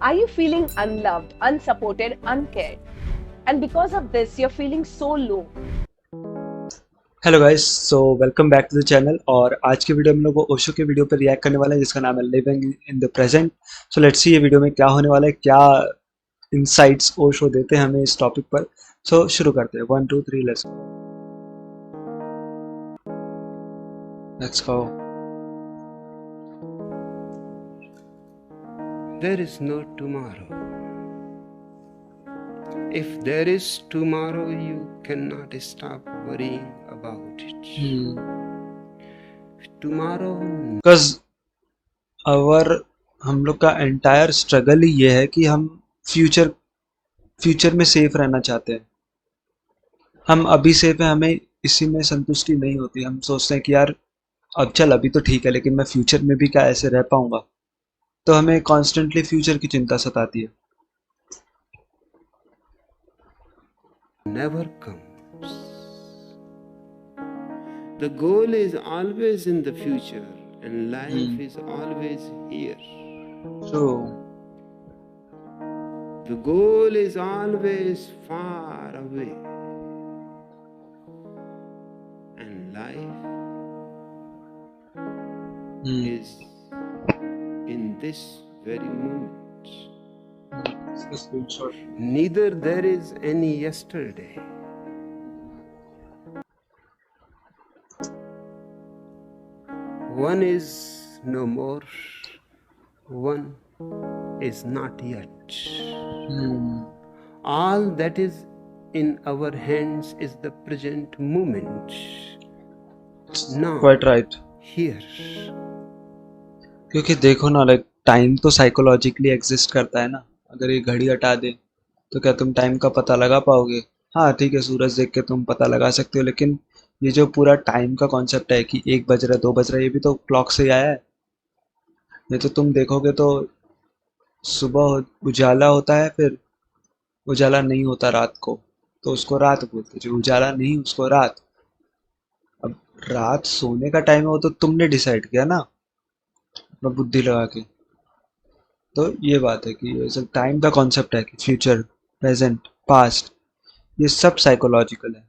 Are you feeling unloved, unsupported, uncared? And because of this, you're feeling so low. Hello guys, so welcome back to the channel. और आज के video में लोग ओशो के video पर react करने वाला है जिसका नाम है living in the present. So let's see ये वीडियो में क्या होने वाला है, क्या इनसाइट्स ओशो देते हैं हमें इस टॉपिक पर। सो शुरू करते हैं। 1 2 3 let's go. There is no tomorrow. If there is tomorrow, you cannot stop worrying about it. Tomorrow, because हम लोग का एंटायर स्ट्रगल ही ये है कि हम फ्यूचर में सेफ रहना चाहते हैं। हम अभी सेफ है, हमें इसी में संतुष्टि नहीं होती। हम सोचते हैं कि यार अब चल अभी तो ठीक है, लेकिन मैं फ्यूचर में भी क्या ऐसे रह पाऊंगा। तो हमें कॉन्स्टेंटली फ्यूचर की चिंता सताती है। never comes. The goal is always in the future, and life is always here. So The goal is always far away, and life is in this very moment. Neither there is any yesterday. One is no more, one is not yet. All that is in our hands is the present moment. Now, quite right. here. क्योंकि देखो ना, like time तो psychologically exist करता है ना। अगर ये घड़ी हटा दे तो क्या तुम टाइम का पता लगा पाओगे? हाँ ठीक है, सूरज देख के तुम पता लगा सकते हो, लेकिन ये जो पूरा टाइम का कॉन्सेप्ट है कि 1 बज रहा है 2 बज रहा है, ये भी तो क्लॉक से ही आया है। ये तो तुम देखोगे तो सुबह उजाला होता है, फिर उजाला नहीं होता रात को, तो उसको रात बोलते। जो उजाला नहीं उसको रात। अब रात सोने का टाइम है, वो तो तुमने डिसाइड किया ना अपना बुद्धि लगा के। तो ये बात है कि ये टाइम का कॉन्सेप्ट है कि फ्यूचर, प्रेजेंट, पास्ट, ये सब साइकोलॉजिकल है।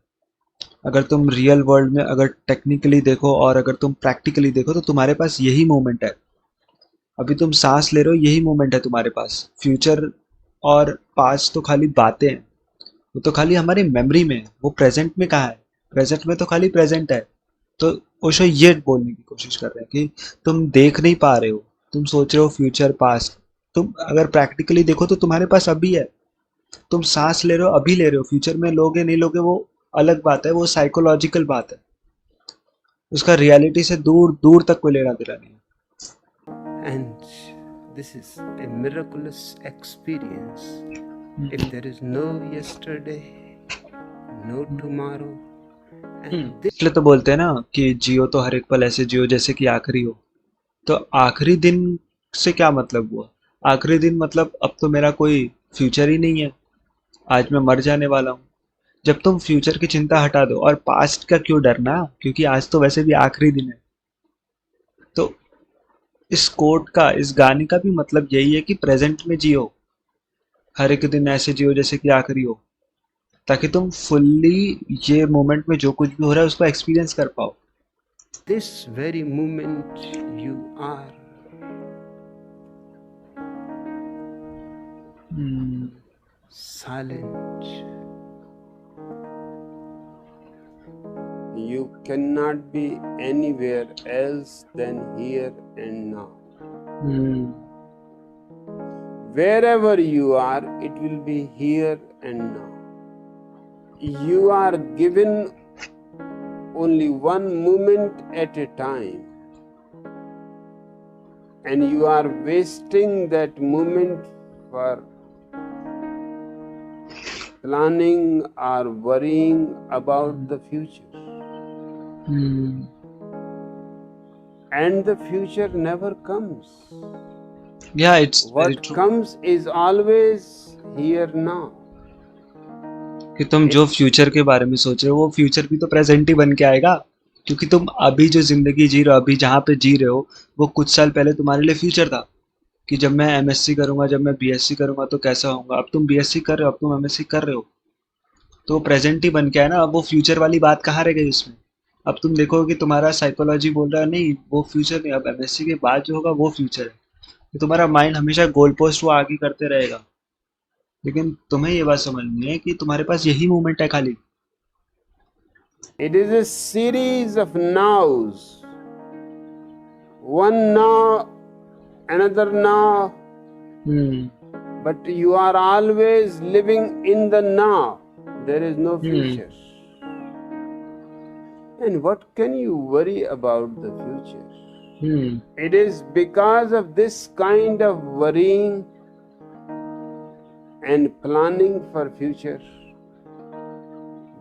अगर तुम रियल वर्ल्ड में अगर टेक्निकली देखो और अगर तुम प्रैक्टिकली देखो तो तुम्हारे पास यही मोमेंट है। अभी तुम सांस ले रहे हो, यही मोमेंट है तुम्हारे पास। फ्यूचर और पास्ट तो खाली बातें हैं, वो तो खाली हमारी मेमोरी में है। वो प्रेजेंट में कहाँ है? प्रेजेंट में तो खाली प्रेजेंट है। तो ओशो ये बोलने की कोशिश कर रहे हैं कि तुम देख नहीं पा रहे हो, तुम सोच रहे हो फ्यूचर पास्ट। तुम अगर प्रैक्टिकली देखो तो तुम्हारे पास अभी है। तुम सांस ले रहे हो, अभी ले रहे हो। फ्यूचर में लोगे नहीं लोगे वो अलग बात है, वो साइकोलॉजिकल बात है। उसका रियलिटी से दूर दूर तक कोई लेना देना नहीं है। And this is a miraculous experience. If there is no yesterday, no tomorrow, and इसलिए तो बोलते हैं ना कि जियो तो हर एक पल ऐसे जियो जैसे कि आखिरी हो। तो आखिरी दिन से क्या मतलब हुआ? आखिरी दिन मतलब अब तो मेरा कोई फ्यूचर ही नहीं है, आज मैं मर जाने वाला हूँ। जब तुम फ्यूचर की चिंता हटा दो, और पास्ट का क्यों डरना, क्योंकि आज तो वैसे भी आखिरी दिन है। तो इस कोट का, इस गाने का भी मतलब यही है कि प्रेजेंट में जियो, हर एक दिन ऐसे जियो जैसे कि आखिरी हो, ताकि तुम फुल्ली ये मोमेंट में जो कुछ भी हो रहा है उसको एक्सपीरियंस कर पाओ। this very moment you are silent. You cannot be anywhere else than here and now. Wherever you are, it will be here and now. You are given only one moment at a time, and you are wasting that moment for planning or worrying about the future. And the future never comes. Yeah, it's very What true. comes is always here now. कि तुम जो future के बारे में सोच रहे हो वो फ्यूचर भी तो प्रेजेंट ही बन के आएगा। क्योंकि तुम अभी जो जिंदगी जी रहे हो, अभी जहाँ पे जी रहे हो, वो कुछ साल पहले तुम्हारे लिए फ्यूचर था। कि जब मैं एमएससी करूंगा, जब मैं बीएससी करूंगा तो कैसा होगा। अब तुम बीएससी कर रहे हो, अब तुम एमएससी कर रहे हो, तो प्रेजेंट ही बन के है ना। अब वो फ्यूचर वाली बात कहाँ रह गई उसमें। अब तुम देखो कि तुम्हारा साइकोलॉजी बोल रहा है नहीं वो फ्यूचर नहीं, अब एमएससी के बाद जो होगा वो फ्यूचर है। तो तुम्हारा माइंड हमेशा गोल पोस्ट वो आगे करते रहेगा। लेकिन तुम्हें ये बात समझनी है कि तुम्हारे पास यही मोमेंट है खाली। It is a series of nows. One now, another now, hmm but you are always living in the now. There is no future. And what can you worry about the future? Hmm It is because of this kind of worrying and planning for future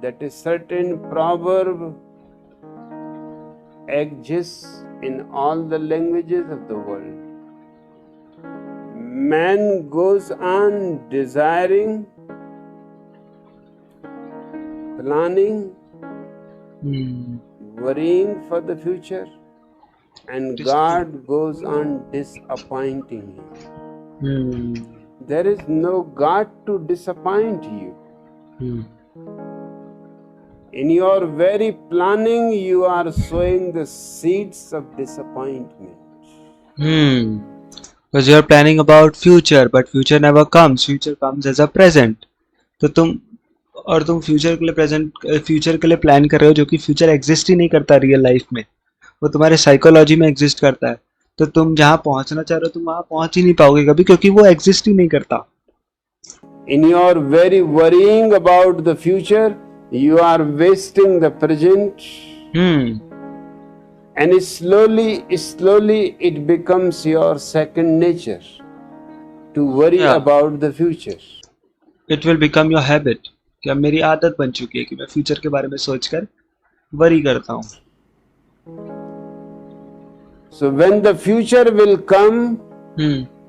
that a certain proverb exists in all the languages of the world. Man goes on desiring, planning, worrying for the future, and God goes on disappointing him. There is no God to disappoint you. In your very planning, you are sowing the seeds of disappointment. Because you are planning about future, but future never comes. Future comes as a present. तो तुम future के लिए plan कर रहे हो, जो कि future exist ही नहीं करता रियल लाइफ में, वो तुम्हारे साइकोलॉजी में एग्जिस्ट करता है। तो तुम जहाँ पहुँचना चाह रहे हो तुम वहाँ पहुँच ही नहीं पाओगे कभी, क्योंकि वो एग्जिस्ट ही नहीं करता। In your very worrying about the future, you are wasting the present. And slowly it becomes your second nature to worry about the future. It will become your habit. कि अब मेरी आदत बन चुकी है कि मैं फ्यूचर के बारे में सोचकर वरी करता हूँ। So when the future will come,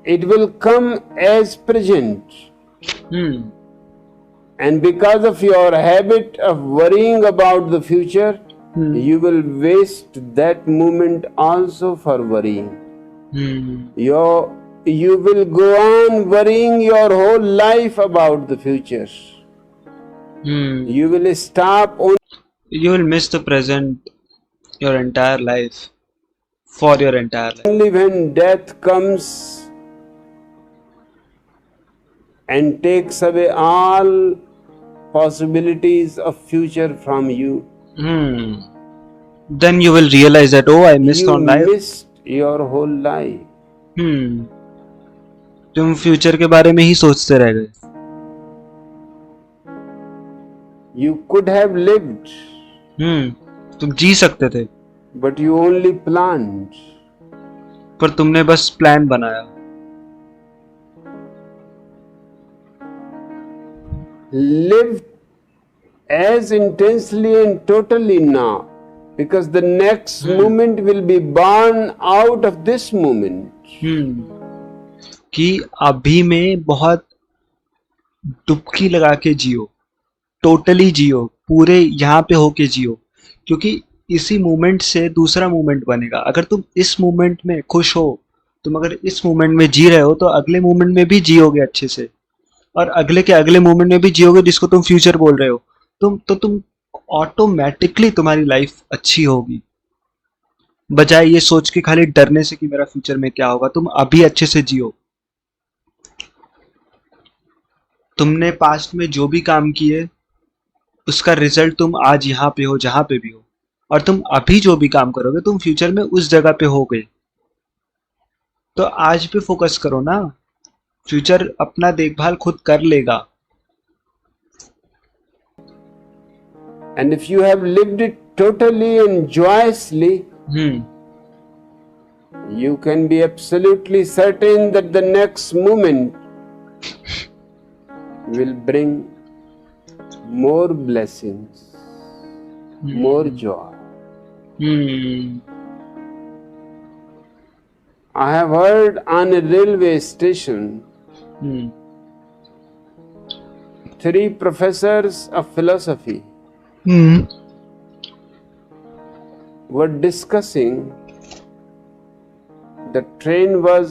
it will come as present. And because of your habit of worrying about the future, you will waste that moment also for worrying. You will go on worrying your whole life about the future. You will stop on. You will miss the present your entire life, for your entire life. Only when death comes and takes away all possibilities of future from you, then you will realize that I missed on life. You missed your whole life. तुम future के बारे में ही सोचते रह गए। You could have lived. तुम जी सकते थे, but you only planned. पर तुमने बस प्लान बनाया। Live as intensely and totally now, because the next moment will be born out of this moment. कि अभी में बहुत डुबकी लगा के जियो, टोटली जियो, पूरे यहाँ पे होके जियो, क्योंकि इसी मोमेंट से दूसरा मोमेंट बनेगा। अगर तुम इस मोमेंट में खुश हो, तुम अगर इस मोमेंट में जी रहे हो, तो अगले मोमेंट में भी जियोगे अच्छे से, और अगले के अगले मोमेंट में भी जियोगे, जिसको तुम फ्यूचर बोल रहे हो। तुम ऑटोमेटिकली तुम्हारी लाइफ अच्छी होगी, बजाय ये सोच के खाली डरने से कि मेरा फ्यूचर में क्या होगा। तुम अभी अच्छे से जियो। तुमने पास्ट में जो भी काम किए उसका रिजल्ट तुम आज यहाँ पे हो, जहां पे भी हो, और तुम अभी जो भी काम करोगे तुम फ्यूचर में उस जगह पे होगे। तो आज पे फोकस करो ना, फ्यूचर अपना देखभाल खुद कर लेगा। And if you have lived it totally and joyously, you can be absolutely certain that the next moment will bring more blessings, more joy. I have heard on a railway station 3 professors of philosophy were discussing. The train was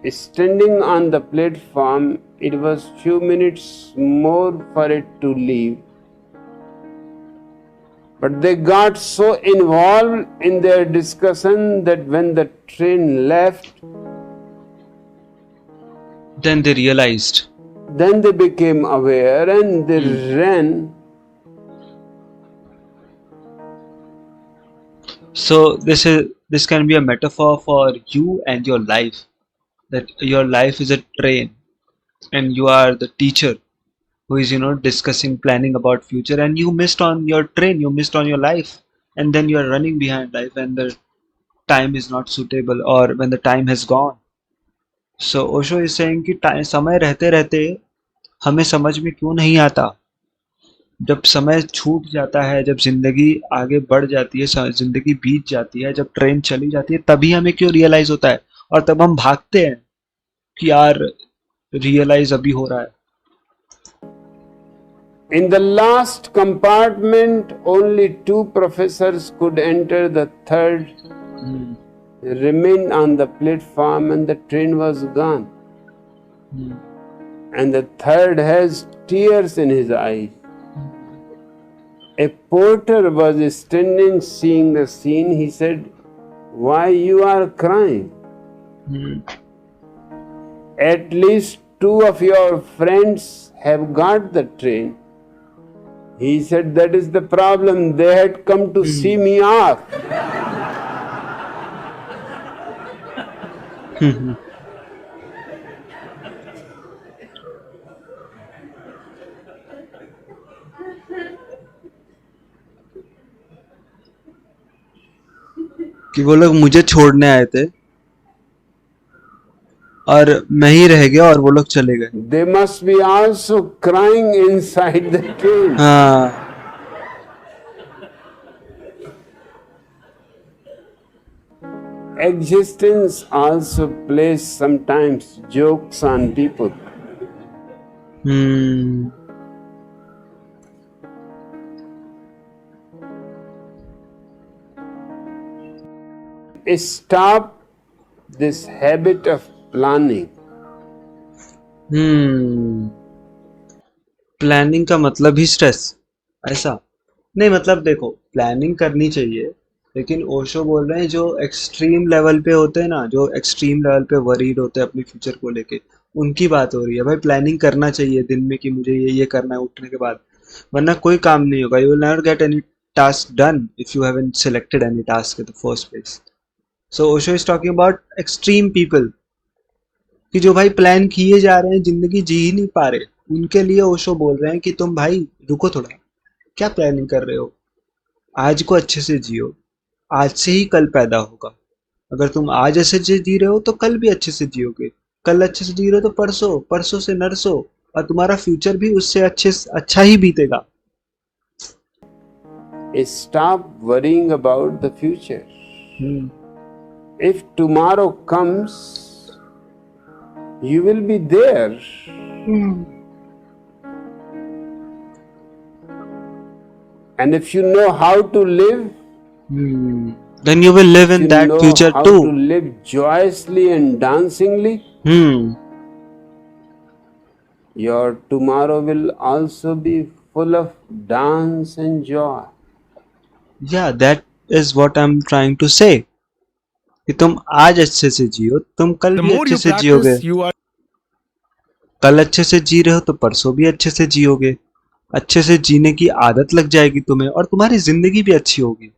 standing on the platform, it was few minutes more for it to leave. But they got so involved in their discussion that when the train left, Then they realized. then they became aware and they ran. So this can be a metaphor for you and your life. That your life is a train, and you are the teacher who is discussing, planning about future, and you missed on your train, you missed on your life, and then you are running behind life, and the time is not suitable, or when the time has gone. So Osho is saying कि समय रहते रहते हमें समझ में क्यों नहीं आता, जब समय छूट जाता है, जब जिंदगी आगे बढ़ जाती है, जिंदगी बीत जाती है, जब ट्रेन चली जाती है, तभी हमें क्यों रियलाइज होता है, और तब हम भागते हैं कि यार रियलाइज अभी हो रहा है. In the last compartment, only 2 professors could enter. The third remained on the platform and the train was gone. And the third has tears in his eyes. A porter was standing seeing the scene. He said, "Why you are crying? At least 2 of your friends have got the train." He said, "That is the problem. They had come to see me off." कि वो लोग मुझे छोड़ने आए थे और मैं ही रह गया और वो लोग चले गए. They must be also crying inside the train. हाँ. Existence also plays sometimes jokes on people. Stop this habit of planning. Planning का मतलब ही स्ट्रेस, ऐसा नहीं. मतलब देखो, प्लानिंग करनी चाहिए, लेकिन ओशो बोल रहे हैं जो एक्सट्रीम लेवल पे होते हैं ना, जो एक्सट्रीम लेवल पे वरीड होते हैं अपने फ्यूचर को लेके, उनकी बात हो रही है. भाई प्लानिंग करना चाहिए दिन में कि मुझे ये करना है उठने के बाद, वरना कोई काम नहीं होगा. You will never get any task done if you haven't selected any task in the first place. So Osho is talking about extreme people कि जो भाई प्लान किए जा रहे हैं, जिंदगी जी ही नहीं पा रहे, उनके लिए ओशो बोल रहे हैं कि तुम भाई रुको थोड़ा, क्या प्लानिंग कर रहे हो, आज को अच्छे से जियो. आज से ही कल पैदा होगा. अगर तुम आज अच्छे से जी रहे हो तो कल भी अच्छे से जियोगे, कल अच्छे से जी रहे हो तो परसों, परसों से नरसों, और तुम्हारा फ्यूचर भी उससे अच्छा ही बीतेगा. Stop worrying about the future. If tomorrow comes, you will be there. And if you know how to live, then you will live in you that know future how too. to live joyously and dancingly, your tomorrow will also be full of dance and joy. Yeah, that is what I'm trying to say. कि तुम आज अच्छे से जियो, तुम कल भी अच्छे से जियोगे. कल अच्छे से जी रहे हो तो परसों भी अच्छे से जियोगे. अच्छे से जीने की आदत लग जाएगी तुम्हें, और तुम्हारी जिंदगी भी अच्छी होगी.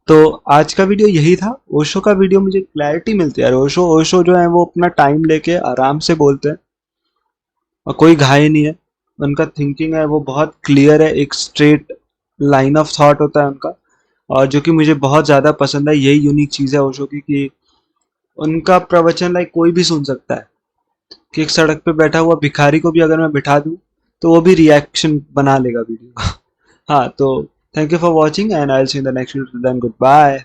तो आज का वीडियो यही था. ओशो का वीडियो मुझे क्लैरिटी मिलती है. ओशो जो है वो अपना टाइम लेके आराम से बोलते हैं और कोई घाय नहीं है. उनका थिंकिंग है वो बहुत क्लियर है, एक स्ट्रेट लाइन ऑफ थॉट होता है उनका, और जो कि मुझे बहुत ज़्यादा पसंद है. यही यूनिक चीज़ है ओशो की कि उनका प्रवचन लाइक कोई भी सुन सकता है. कि एक सड़क पे बैठा हुआ भिखारी को भी अगर मैं बिठा दूं तो वो भी रिएक्शन बना लेगा वीडियो का. हाँ, तो thank you for watching and I will see in the next video. Then good bye.